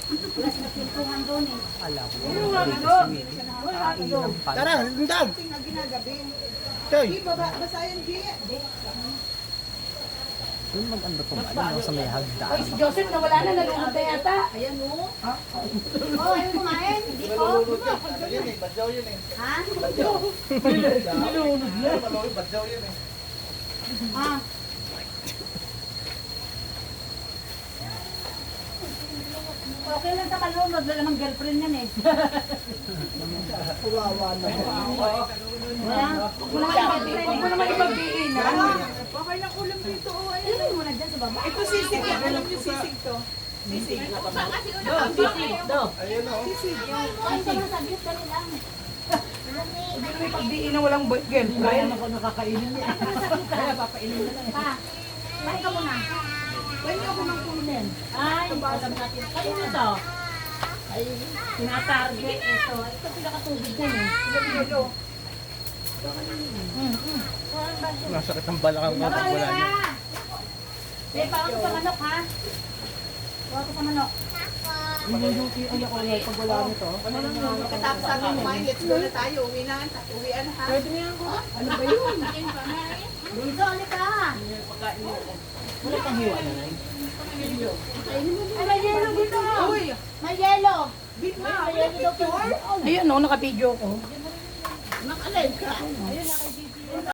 Wala sila pintuhan doon eh. Alam ko. Tara, lundag! Toy! Yung mag-ano po ba? Ano sa may hagdan? Oy, si Joseph nawala na, nalunod na yata. Ayan o. Oh, ayaw kumain. Hindi ko. Yan eh, badyaw yun eh. Ha? Nilunod na. Badyaw yun eh. Ha? Okay lang sa kalunod, wala namang girlfriend yan eh. Kawawa na. Wala namang girlfriend. Huwag mo naman ibagdiinan. Okay lang ulam dito. Ilagay mo na dyan sa baba. Ito sisig. Alam niyo sisig to. Sisig. Ayun o. Ay, sa mga sabi, dali lang. Huwag mo ipagdiinan walang girlfriend. Ako nakakainin niya. Kaya papainin na lang. Pa, pahin ka muna. Pwede ako nang kunin. Ay, alam natin. Ay, ito. Ay, tinatarget ito. Ito pinakatubig na eh. Nasakit ang balakang ko pag wala niya. Eh, paano ko sa manok ha? Paano ko sa manok? Katapos sabi mo, May, let's go na tayo. Uwi na. Uwian ha. Ano ba yun? Dito, ulit ka. Wala pang hiwa na lang. Ay, may yelo dito. Uy! May yelo. Bit ma! May yelo daw. Ayun o, naka-video ko. Ayun na kay